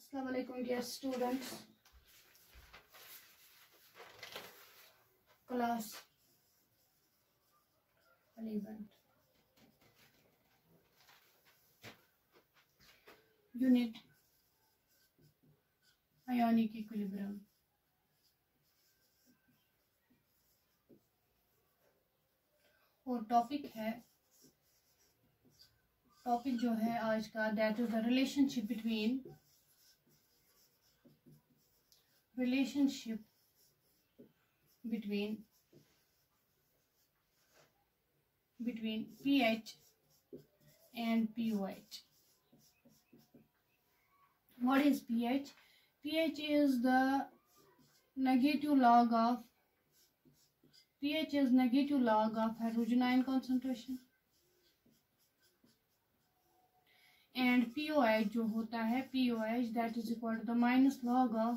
Assalamu alaikum dear students, class 11, unit ionic equilibrium। और topic जो है आज का, that is the relationship between pH and pOH। What is pH? pH is negative log of hydrogen ion concentration, and pOH जो होता है pOH, that is equal to the minus log of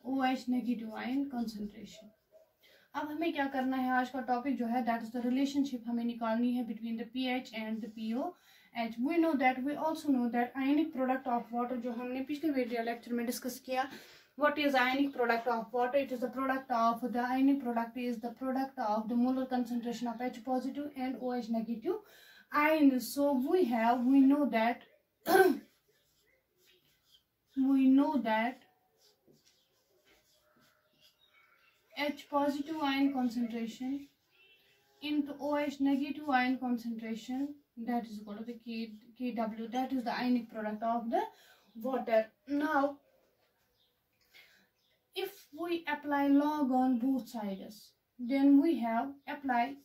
OH negative ion concentration। अब हमें क्या करना है, आज का टॉपिक जो है दैट इज द रिलेशनशिप हमें निकालनी है between the pH and the pOH। We also know that ionic product of water, जो हमने पिछले वीडियो लेक्चर में डिस्कस किया, what is ionic product of water? It is the product of the ionic product is the product of the molar concentration of H positive and OH negative ions। So we know that H positive ion concentration into OH negative ion concentration, that is equal to the Kw, that is the ionic product of the water। Now if we apply log on both sides, then we have apply,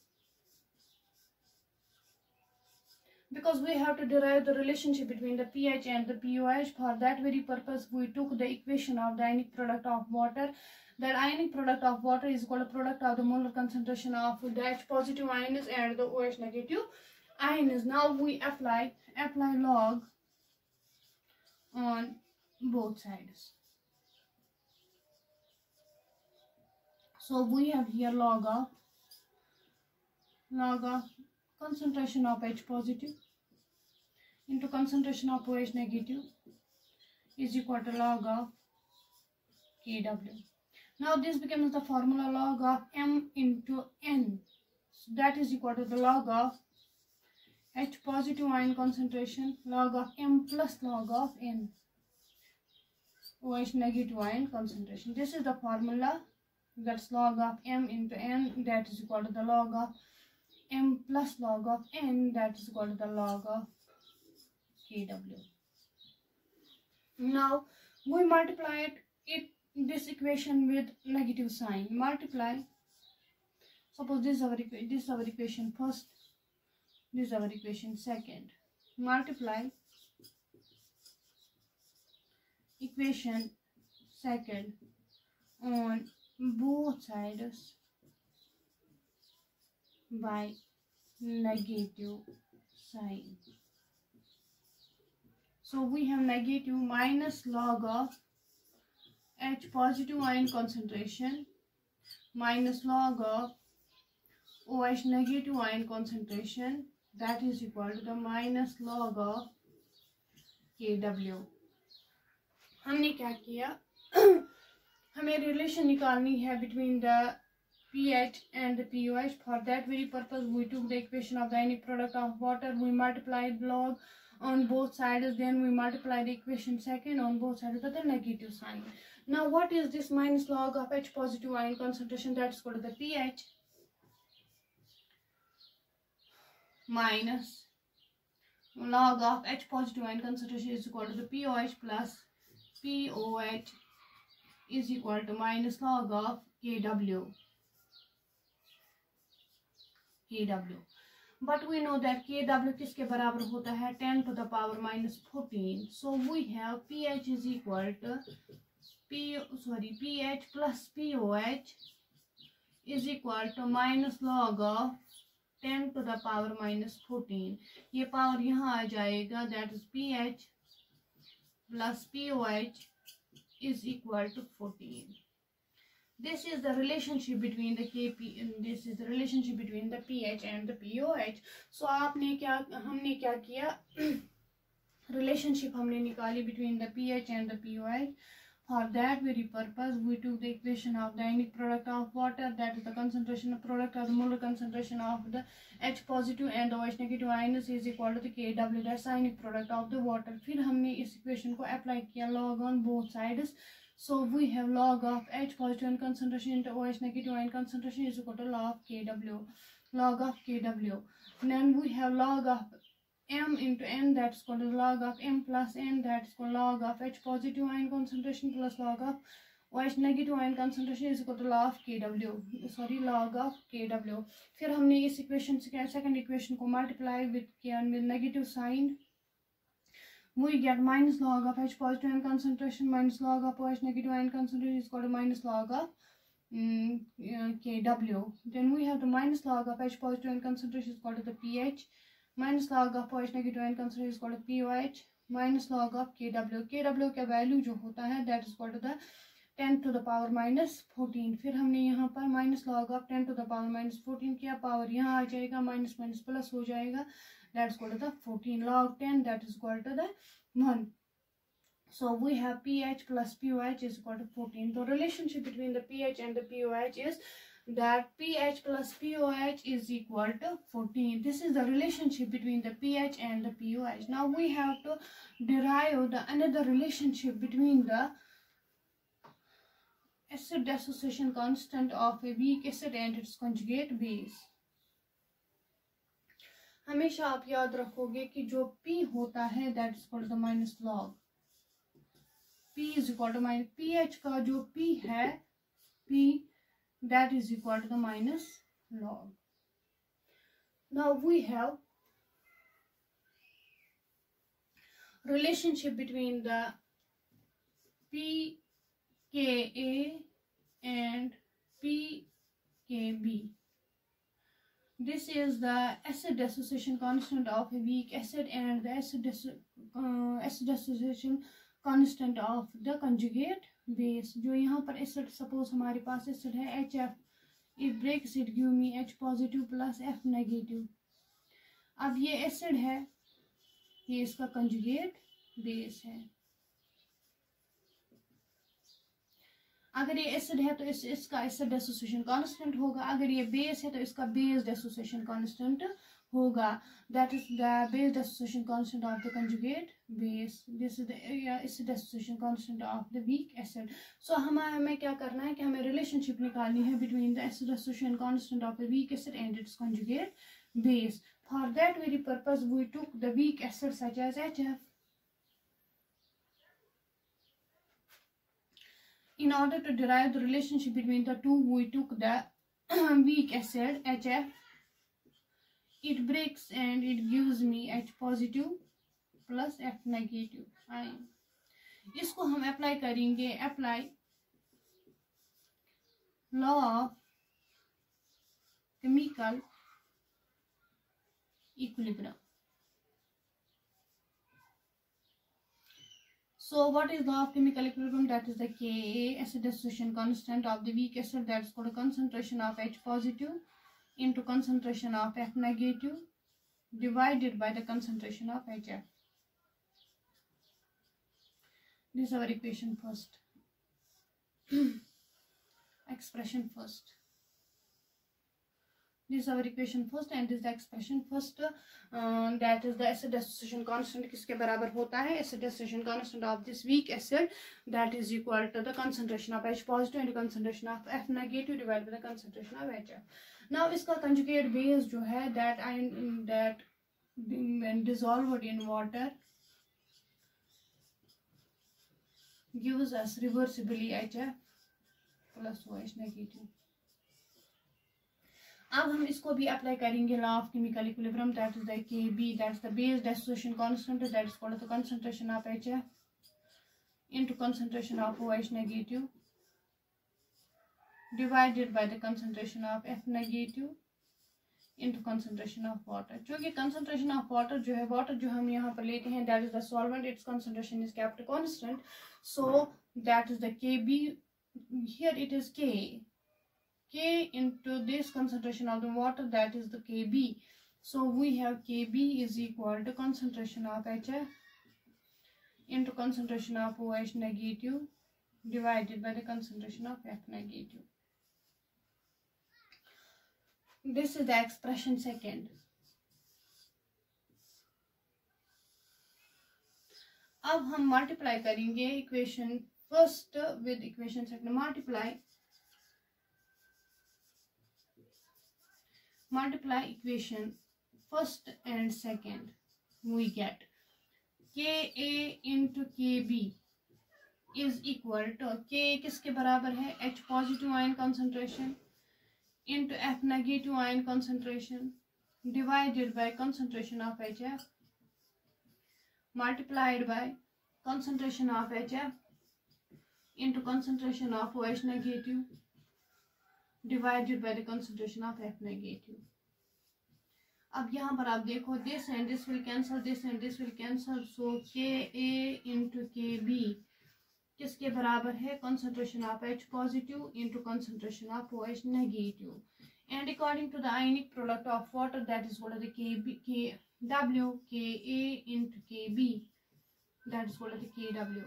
because we have to derive the relationship between the pH and the pOH. For that very purpose we took the equation of the ionic product of water. That ionic product of water is called a product of the molar concentration of the H positive ions and the OH negative ions। Now we apply log on both sides। So we have here log of concentration of H positive into concentration of OH negative is equal to log of Kw। Now this becomes the formula log of m into n, so that is equal to the log of H positive ion concentration log of m plus log of n, OH negative ion concentration। This is the formula, that's log of m into n, that is equal to the log of m plus log of n, that is equal to the log of Kw। Now we multiply this equation with negative sign, multiply, suppose this is our equation first, this is our equation second, multiply equation second on both sides by negative sign। So we have negative minus log of H positive ion concentration minus log of OH negative ion concentration, that is equal to the minus log of Kw। हमने क्या किया, हमें relation निकालनी है between the pH and the pOH। For that very purpose we took the equation of the ionic product of water, we multiplied log on both sides, then we multiply the equation second on both sides with the negative sign। Now what is this minus log of H positive ion concentration? That's equal to the pH minus log of H positive ion concentration is equal to the pOH plus pOH is equal to minus log of Kw। But we know that Kw किसके बराबर होता है, 10 to the power minus 14। So we have pH is equal to pH plus pOH is equal to minus log of 10 to the power minus 14। ये power यहाँ आ जाएगा, that is pH plus pOH is equal to 14। This is the relationship between the pH and the pOH। So हमने क्या किया, relationship हमने निकाली between the pH and the pOH. For that very purpose, we took the equation of the ionic product of water, that is the concentration of product of the molar concentration of the H positive and the OH negative ions is equal to the Kw, that's ionic product of the water. फिर हमने इस equation को apply किया log on both sides. So we have log of H positive ion concentration into OH negative ion concentration is equal to log of Kw, log of Kw. Then we have log of m into n, that's called log of m plus n, that's called log of H positive ion concentration plus log of OH negative ion concentration is equal to log of Kw, sorry log of Kw. फिर हमने इस equation से second equation को multiply with negative sign, we get minus log of H positive ion concentration minus log of OH negative ion concentration is equal to minus log of Kw. Then we have the minus log of H positive ion concentration is equal to the pH, minus log of OH negative ion concentration is equal to pOH, minus log of Kw. Kw का value जो होता है that is equal to the 10 to the power minus 14. फिर हमने यहाँ पर minus log of 10 to the power minus 14 किया, power यहाँ आ जाएगा, माइनस माइनस प्लस हो जाएगा, that's equal to the 14 log 10, that is equal to the 1. So we have pH plus pOH is equal to 14. The relationship between the pH and the pOH is that pH plus pOH is equal to 14. This is the relationship between the pH and the pOH. Now we have to derive the another relationship between the acid dissociation constant of a weak acid and its conjugate base. हमेशा आप याद रखोगे कि जो P होता है that is called the minus log. P is equal to minus pH का जो P है P that is equal to the minus log. Now we have relationship between the pKa and pKb. This is the acid dissociation constant of a weak acid and the acid dissociation constant of the conjugate base. जो यहाँ पर acid suppose हमारे पास acid है HF, it breaks it give me H positive plus F negative. अब ये acid है, ये इसका conjugate base है. अगर ये एसिड है तो इसका एसिड डेसोसिएशन कांस्टेंट होगा, अगर ये बेस है तो इसका बेस डेसोसिएशन कांस्टेंट होगा. That is the base dissociation constant of the conjugate base. This is the acid dissociation constant of the weak acid. So हमें क्या करना है कि हमें रिलेशनशिप निकालनी है between the acid dissociation constant of the weak acid and its conjugate base. For that very purpose we took the weak acid such as HF. In order to derive the relationship between the two, we took the weak acid HF. It breaks and it gives me H positive plus F negative ion. इसको हम apply करेंगे, apply law of chemical equilibrium. So what is law of chemical equilibrium? That is the Ka, acid dissociation constant of the weak acid, that is called a concentration of H positive into concentration of F negative divided by the concentration of HF. This is our equation first. Expression first. This is our equation first and this is the expression first. That is the acid dissociation constant किसके बराबर होता है? Acid dissociation constant of this weak acid that is equal to the concentration of H positive and concentration of F negative divided by the concentration of HF. Now इसका conjugate base जो है that when dissolved in water gives us reversibly HF plus OH negative. अब हम इसको भी apply करेंगे law of chemical equilibrium. That is the Kb, that's the base dissociation constant, that is called the concentration of HF into concentration of OH negative divided by the concentration of F negative into concentration of water. क्योंकि concentration of water जो है, water जो हम यहाँ पर लेते हैं that is the solvent, its concentration is kept constant, so that is the Kb. Here it is K into this concentration of the water, that is the Kb. So we have Kb is equal to concentration of HF into concentration of OH negative divided by the concentration of F negative. This is the expression second. अब हम multiply करेंगे equation first with equation second. Multiply equation first and second. we get Ka into Kb is equal to K किसके बराबर है? H positive ion concentration into F negative ion concentration divided by concentration of HF multiplied by concentration of HF into concentration of OH negative divided by the concentration of F negative. अब यहाँ पर आप देखो this and this will cancel, this and this will cancel, so Ka into Kb किसके बराबर है? concentration of H positive into concentration of OH negative, and according to the ionic product of water, that is what are the KW, Ka into Kb, that is what are the KW.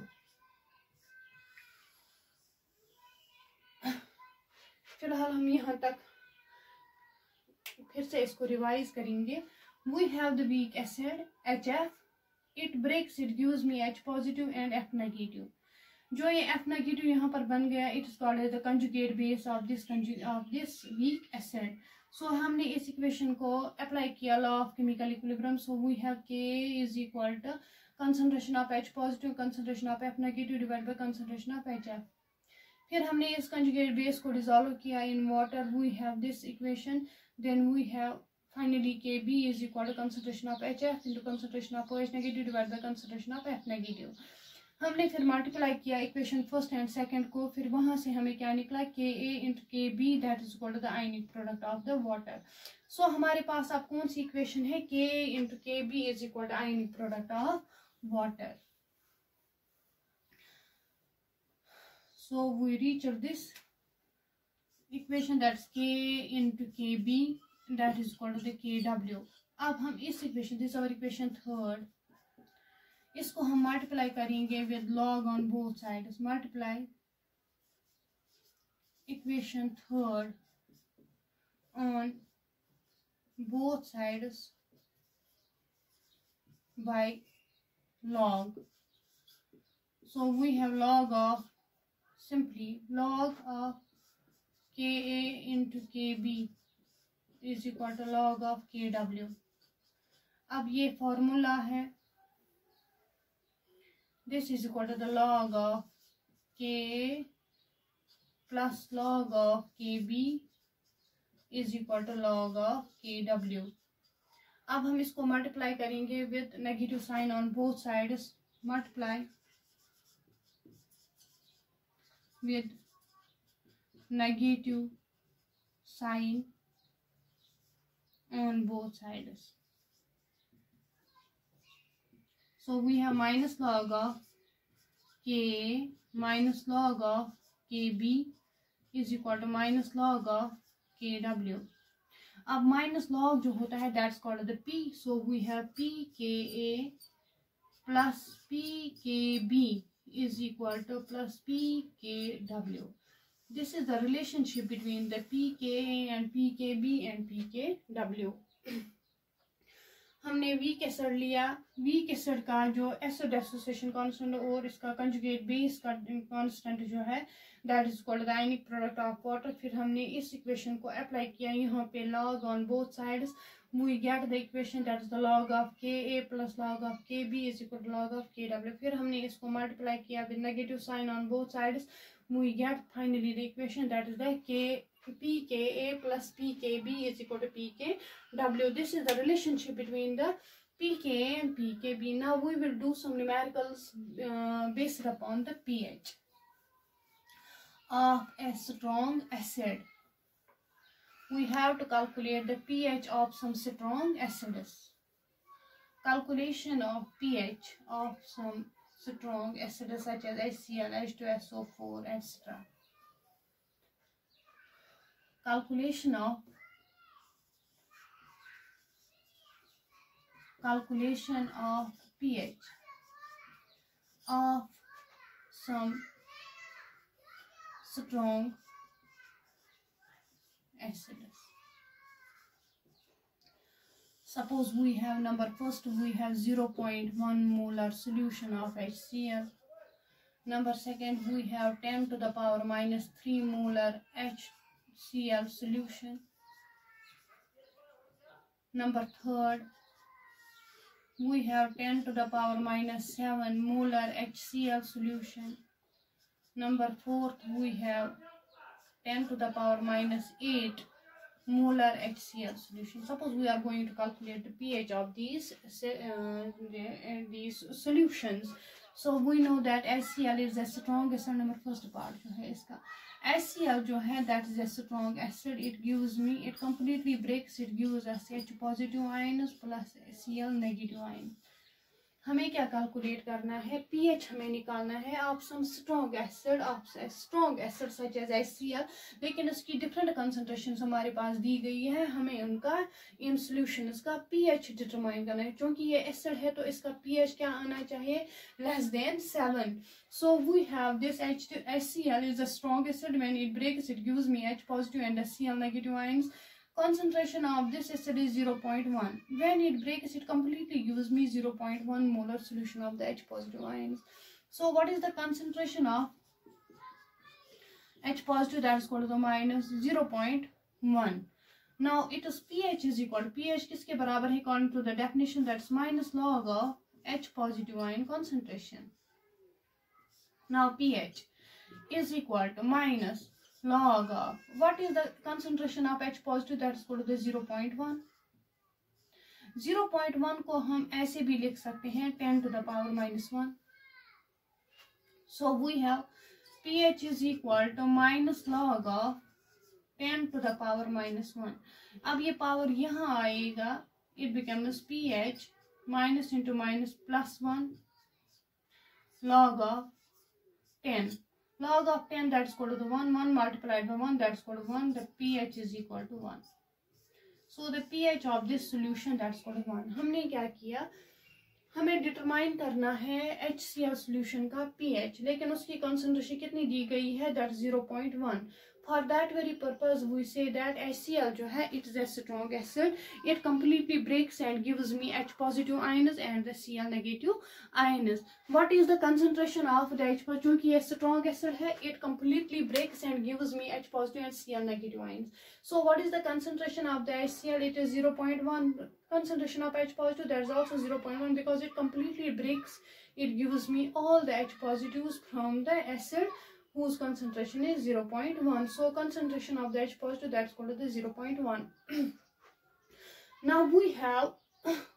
फिलहाल हम यहाँ तक फिर से इसको revise करेंगे. We have the weak acid HF, it breaks, it gives me H positive and F negative. जो ये F negative यहाँ पर बन गया, it is called as the conjugate base of this weak acid. So हमने इस equation को apply किया law of chemical equilibrium. So we have K is equal to concentration of H positive concentration of F negative divided by concentration of HF. फिर हमने इस conjugate base को dissolve किया in water. We have this equation. Then we have finally Kb is equal to concentration of HF into concentration of OH negative divided by concentration of F negative. हमने फिर multiply किया equation first and second को. फिर वहां से हमें क्या निकला? Ka into Kb, that is equal to the ionic product of the water. So हमारे पास अब कौन सी इक्वेशन है? Ka into Kb is equal to ionic product of water. So we reach this equation, that's K into Kb, that is equal to the Kw. अब हम इस equation, this our equation third, इसको हम multiply करेंगे with log on both sides. Multiply equation third on both sides by log. So we have log of, simply log of Ka into Kb is equal to log of Kw. अब ये formula है, this is equal to the log of Ka plus log of Kb is equal to log of Kw. अब हम इसको multiply करेंगे with negative sign on both sides. Multiply with negative sign on both sides. So we have minus log of Ka minus log of Kb is equal to minus log of Kw. अब minus log जो होता है, that's called the P. So we have Pka plus Pkb is equal to plus Pkw. This is the relationship between the Pka and Pkb and Pkw. हमने weak acid लिया, weak acid का जो acid association constant और इसका conjugate base का constant जो है, that is called the ionic product of water. फिर हमने इस इक्वेशन को अप्लाई किया यहाँ पे log on both sides. We get the equation that is the log of Ka plus log of Kb is equal to log of Kw. फिर हमने इसको मल्टीप्लाई किया with negative sign on both sides. We get finally the equation that is the Pka plus Pkb is equal to Pkw. This is the relationship between the Pka and Pkb. Now we will do some numericals based upon the pH of a strong acid. We have to calculate the pH of some strong acids. Calculation of pH of some strong acids such as HCl, H2SO4, etc. Calculation of pH of some strong acids. Suppose we have first we have 0.1 molar solution of HCl. Number second, we have 10 to the power minus 3 molar HCl solution. Number third, we have 10 to the power minus 7 molar HCl solution. Number fourth, we have 10 to the power minus 8 molar HCl solution. Suppose we are going to calculate the pH of these solutions. So we know that HCl is the strong acid. Number first part जो है इसका HCl जो है, that is a strong acid. It completely breaks. It gives us H positive ions plus Cl negative ion. हमें क्या calculate करना है, pH हमें निकालना है of some strong acid such as HCl, लेकिन इसकी डिफरेंट कंसंट्रेशन हमारे पास दी गई है. हमें उनका इन सॉल्यूशंस का pH डिटरमाइन करना है. क्योंकि ये एसिड है तो इसका pH क्या आना चाहिए, less than 7. So we have this HCl is a strong acid. When it breaks, it gives me H positive and Cl negative ions. Concentration of this acid is 0.1. When it breaks, it completely gives me 0.1 molar solution of the H positive ions. So what is the concentration of H positive? That is equal to the minus 0.1. Now it is pH is equal to pH किसके बराबर है according to the definition, that's minus log of H positive ion concentration. Now pH is equal to minus log of, what is the concentration of H positive? That is equal to the 0.1. 0.1 को हम ऐसे भी लिख सकते हैं 10 to the power minus 1. So we have pH is equal to minus log of 10 to the power minus 1. अब ये power यहाँ आएगा, it becomes pH minus into minus plus 1 log of 10. Log of 10, that's equal to the 1 multiplied by 1, that's equal to 1. The pH is equal to 1. So the pH of this solution, that's equal to 1. हमने क्या किया, हमें determine करना है HCl solution का pH, लेकिन उसकी concentration कितनी दी गई है, that's 0.1. For that very purpose, we say that HCl जो है, it is a strong acid. It completely breaks and gives me H positive ions and the Cl negative ions. What is the concentration of the H positive? क्योंकि ये strong acid है, it completely breaks and gives me H positive and Cl negative ions. So what is the concentration of the HCl? It is 0.1. Concentration of H positive, that is also 0.1 because it completely breaks. It gives me all the H positives from the acid whose concentration is 0.1. So concentration of the H positive, that's equal to the 0.1. Now we have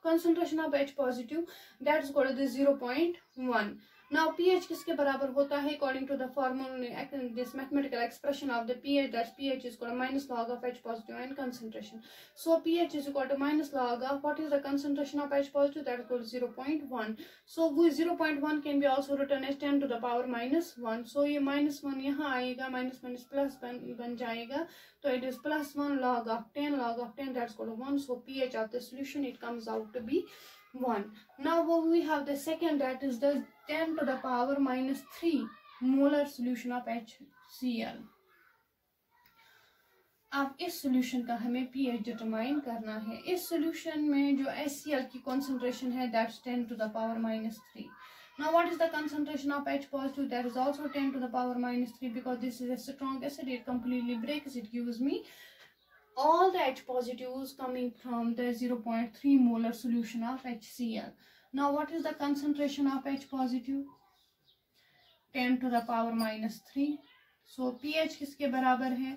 concentration of H positive, that's equal to the 0.1. Now pH किसके बराबर होता है according to the formula, this mathematical expression of the pH, that's pH is equal to minus log of H positive ion concentration. So pH is equal to minus log of, what is the concentration of H positive? That is equal to 0.1. So 0.1 can be also written as 10 to the power minus 1. So ये minus 1 यहाँ आएगा, minus minus plus बन जाएगा, so it is plus 1 log of 10, that's equal to 1. So pH of the solution, it comes out to be 1. Now we have the second, that is the 10 to the power minus 3 molar solution of HCl. अब इस solution का हमें pH determine करना है. इस solution में जो HCl की concentration है, that's 10 to the power minus 3. Now what is the concentration of H positive? That is also 10 to the power minus 3 because this is a strong acid. It completely breaks. It gives me all the H positives coming from the 0.3 molar solution of HCl. Now what is the concentration of H positive? 10 to the power minus 3. So pH किसके बराबर है?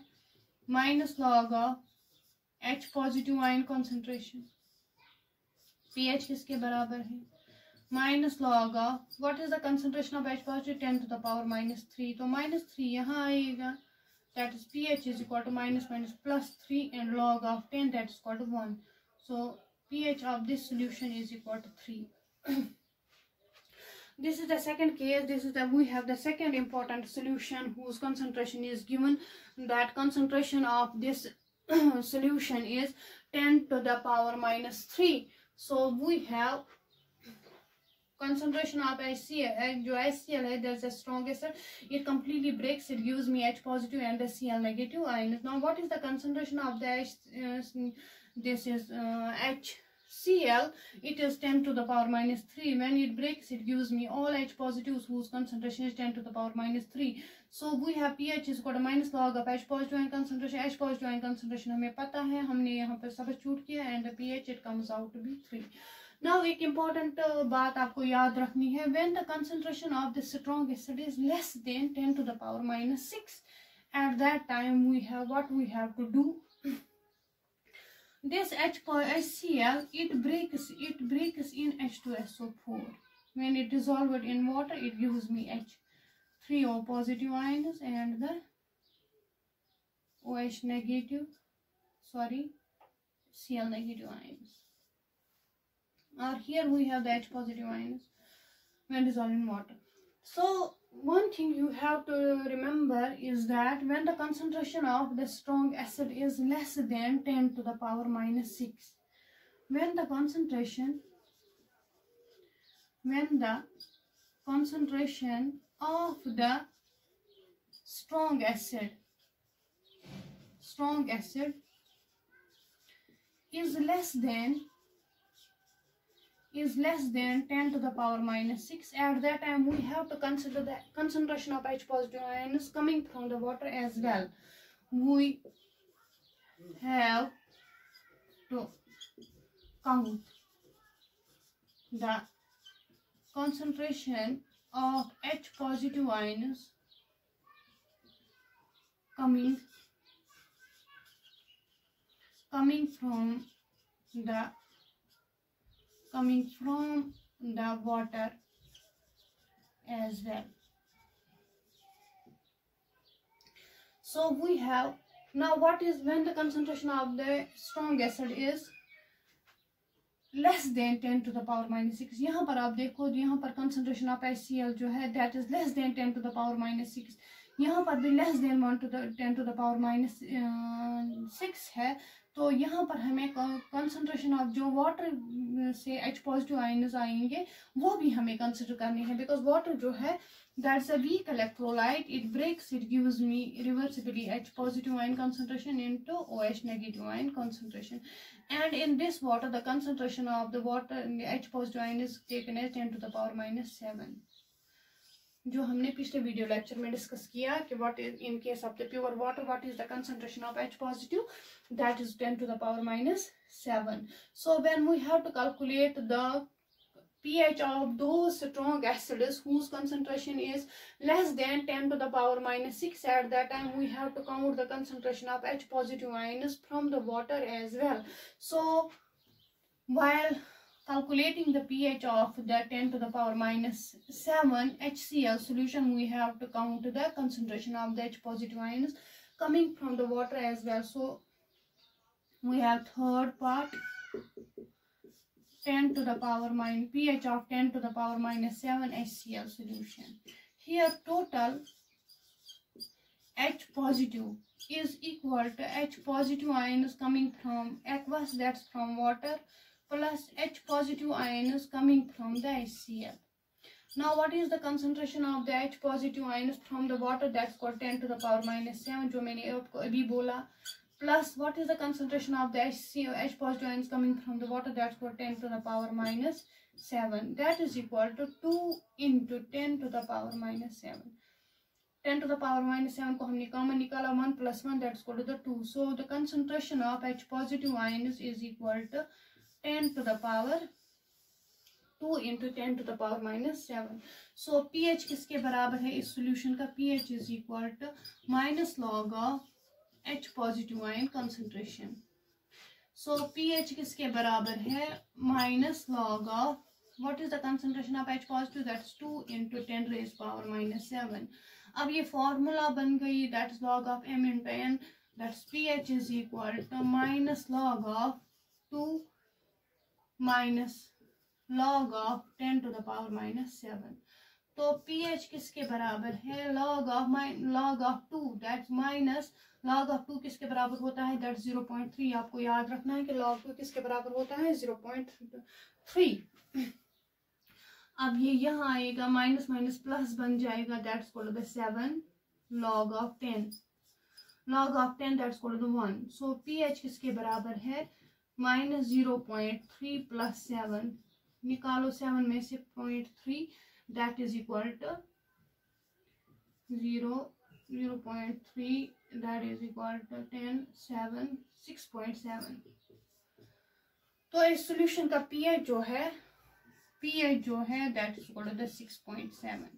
Minus log of H positive ion concentration. pH किसके बराबर है? Minus log of, what is the concentration of H positive? 10 to the power minus 3. तो minus 3 यहाँ आएगा. That is pH is equal to minus plus 3 and log of 10, that is equal to 1. So pH of this solution is equal to 3. This is the second case. We have the second important solution whose concentration is given. That concentration of this solution is 10 to the power minus 3. So we have concentration of HCl, जो HCl है, there's a strong acid, it completely breaks, it gives me H positive and the Cl negative ions. Now what is the concentration of the this is HCl, it is 10 to the power minus 3. When it breaks, it gives me all H positives whose concentration is 10 to the power minus 3. So we have pH is equal to minus log of H positive ion concentration. H positive ion concentration हमें पता है, हमने यहाँ पर substitute किया, and the pH it comes out to be 3. Now एक important बात आपको याद रखनी है, when the concentration of the strong acid is less than 10 to the power minus 6, at that time we have what we have to do. This HCl it breaks in H2SO4. When it dissolved in water, it gives me H3O positive ions and the OH negative, Cl negative ions. Or here we have the H positive ions when dissolved in water. So one thing you have to remember is that when the concentration of the strong acid is less than 10 to the power minus 6, when the concentration of the strong acid is less than 10 to the power minus 6, at that time we have to consider the concentration of H positive ions coming from the water as well. We have to count the concentration of H positive ions coming from the water as well. So we have now what is when the concentration of the strong acid is less than 10 to the power minus 6. यहाँ पर आप देखो, यहाँ पर concentration of HCl जो है that is less than 10 to the power minus 6. यहाँ पर भी less than 10 to the power minus 6 है. तो यहाँ पर हमें concentration of जो water से H positive ions आएंगे वो भी हमें consider करनी है, because water जो है that's a weak electrolyte, it breaks, it gives me reversibly H positive ion concentration into OH negative ion concentration, and in this water the concentration of the water in the H positive ion is taken as 10 to the power minus 7. जो हमने पिछले video lecture में discuss किया कि what is in case of the pure water what is the concentration of H positive, that is 10 to the power minus 7. So when we have to calculate the pH of those strong acids whose concentration is less than 10 to the power minus 6, at that time we have to count the concentration of H positive ions from the water as well. So while calculating the pH of the 10 to the power minus 7 HCl solution, we have to count the concentration of the H positive ions coming from the water as well. So we have third part 10 to the power minus pH of 10 to the power minus 7 HCl solution. Here total H positive is equal to H positive ions coming from aqueous, that's from water, plus H positive ions coming from the HCl. Now what is the concentration of the H positive ions from the water, that's called 10 to the power minus 7 जो मैंने आपको अभी बोला, plus what is the concentration of the H positive ions coming from the water, that's called 10 to the power minus 7, that is equal to 2 into 10 to the power minus 7. 10 to the power minus 7 को हमने common निकाला, 1 plus 1 that's equal to the 2. So the concentration of H positive ions is equal to 10 to the power 2 into 10 to the power minus 7. So pH किसके बराबर है इस solution का, pH is equal to minus log of H positive ion concentration. So pH किसके बराबर है, minus log of what is the concentration of H positive, that's 2 into 10 raised power minus 7. अब ये formula बन गई, that's log of m into n, that's pH is equal to minus log of 2 minus log of 10 to the power minus 7. तो pH किसके बराबर है, log of 2, that's minus log of 2 किसके बराबर होता है, that's 0.3. आपको याद रखना है कि log 2 किसके बराबर होता है, 0.3. अब ये यहाँ आएगा, माइनस माइनस प्लस बन जाएगा, that's equal to 7 log of 10, log of 10 that's equal to 1। So pH किसके बराबर है, -0.3 प्लस 7, निकालो 7 में से 0.3, that is equal to 0.3, that is equal to 10, 7, 6.7। तो इस सॉल्यूशन का pH जो है that is equal to the 6.7.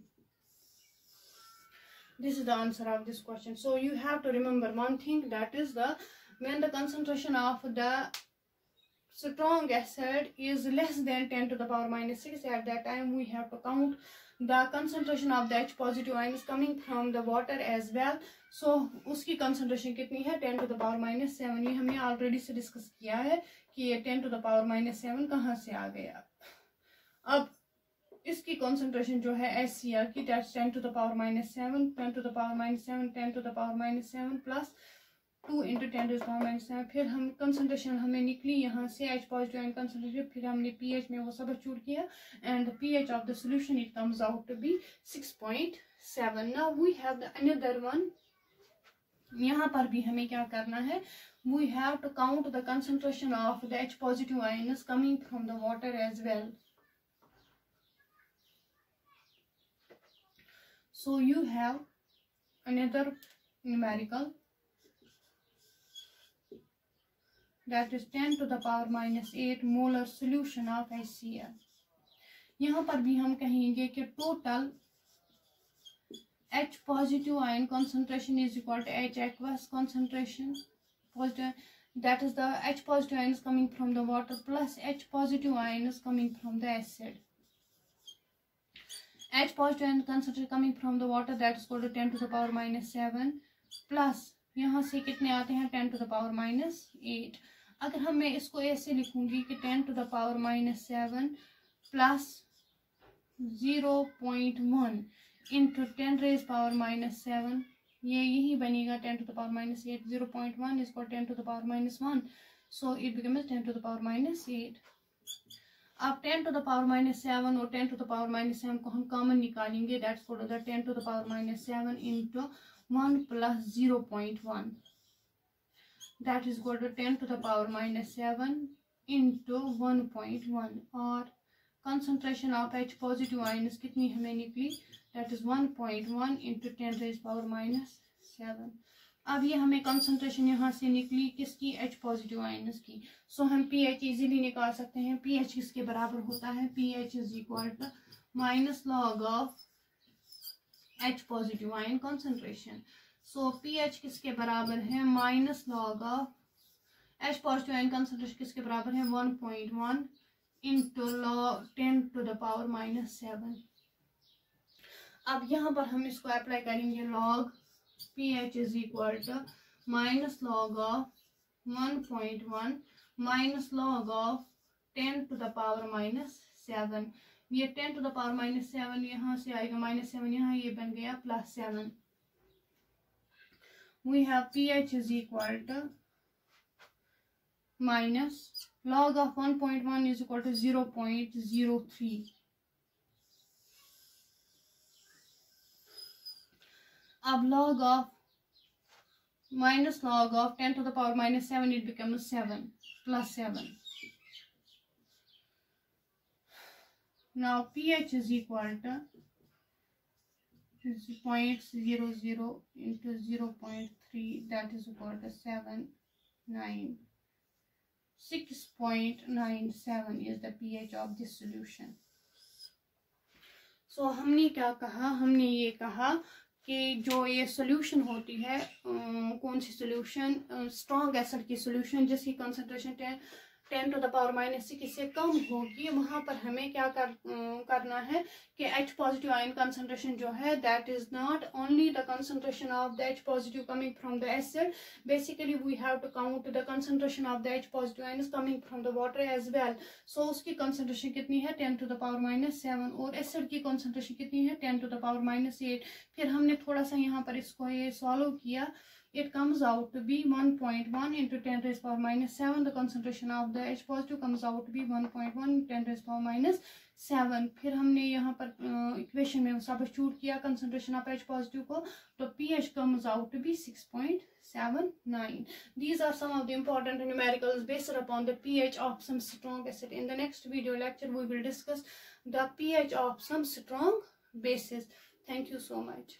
This is the answer of this question. So you have to remember one thing, that is when the concentration of the strong acid is less than 10 to the power minus 6, at that time we have to count the concentration of the H positive ions coming from the water as well. So उसकी concentration कितनी है, 10 to the power minus 7। ये हमने already से discuss किया है कि ये 10 to the power minus 7 कहाँ से आ गया। अब इसकी कॉन्सेंट्रेशन जो है HCl की, that's 10 to the power minus 7, 10 to the power minus 7, 10 to the power minus 7 plus 2 into 10 to the power minus 7। फिर हम कंसंट्रेशन हमें निकली यहाँ से H पॉजिटिव आयन कंसंट्रेशन, फिर हमने pH में वो सब चूर किया and the pH of the solution it comes out to be 6.7। now we have the another one, यहाँ पर भी हमें क्या करना है, we have to count the concentration of the H positive ions coming from the water as well। So you have another numerical, that is 10 to the power minus 8 molar solution of HCl। यहाँ पर भी हम कहेंगे कि total H positive ion concentration is equal to H aqueous concentration, positive, that is the H positive ions coming from the water plus H positive ions coming from the acid। H positive ion concentration coming from the water, that is equal to 10 to the power minus 7 plus यहाँ से कितने आते हैं, 10 to the power minus 8। अगर हम मैं इसको ऐसे लिखूंगी कि 10 to the power minus 7 plus 0.1 into 10 raised power minus 7, ये यही बनेगा 10 to the power minus 8। 0.1 is equal to 10 to the power minus 1, so it becomes 10 to the power minus 8। अब 10 to the power minus 7 और 10 to the power minus 7 को हम common निकालेंगे, that's equal to 10 to the power minus 7 into 1 plus 0.1, that is equal to 10 to the power minus 7 into 1.1। और concentration of H positive ions कितनी हमें निकली, that is 1.1 into 10 raised power minus 7। अब ये हमें कंसंट्रेशन यहाँ से निकली किसकी, H पॉजिटिव आयन्स की। सो हम pH इजीली निकाल सकते हैं। pH किसके बराबर होता है, pH is equal to minus log of H positive ion concentration. So pH किसके बराबर है, minus log of H positive ion concentration किसके बराबर है, 1.1 into log 10 to the power minus 7। अब यहाँ पर हम इसको अप्लाई करेंगे, log pH is equal to minus log of 1.1 minus log of 10 to the power minus 7। ये 10 to the power minus 7 यहाँ से आएगा, minus 7 यहाँ, ये बन गया plus 7। We have pH is equal to minus log of 1.1 is equal to 0.03। अब log of minus log of 10 to the power minus 7, it becomes 7 plus 7। Now pH is equal to 0.00 into 0.3, that is equal to 796.97 is the pH of this solution। So हमने क्या कहा, हमने ये कहा कि जो ये सोल्यूशन होती है, कौन सी सोल्यूशन, स्ट्रॉन्ग एसिड की सोल्यूशन जिसकी concentration 10 to the power minus 6 इससे कम होगी, वहाँ पर हमें क्या करना है कि H positive ion concentration जो है, that is not only the concentration of the H positive coming from the acid, basically we have to count the concentration of the H positive ions coming from the water as well। so उसकी concentration कितनी है, 10 to the power minus 7, और acid की concentration कितनी है, 10 to the power minus 8। फिर हमने थोड़ा सा यहाँ पर इसको ये सॉल्व किया, it comes out to be 1.1 into 10 raised power minus 7. The concentration of the H positive comes out to be 1.1 into 10 raised power minus 7. फिर हमने यहाँ पर इक्वेशन में सब्स्टिट्यूट किया कंसंट्रेशन ऑफ H पॉजिटिव को, तो pH comes out to be 6.79. These are some of the important numericals based upon the pH of some strong acid. In the next video lecture we will discuss the pH of some strong bases. Thank you so much.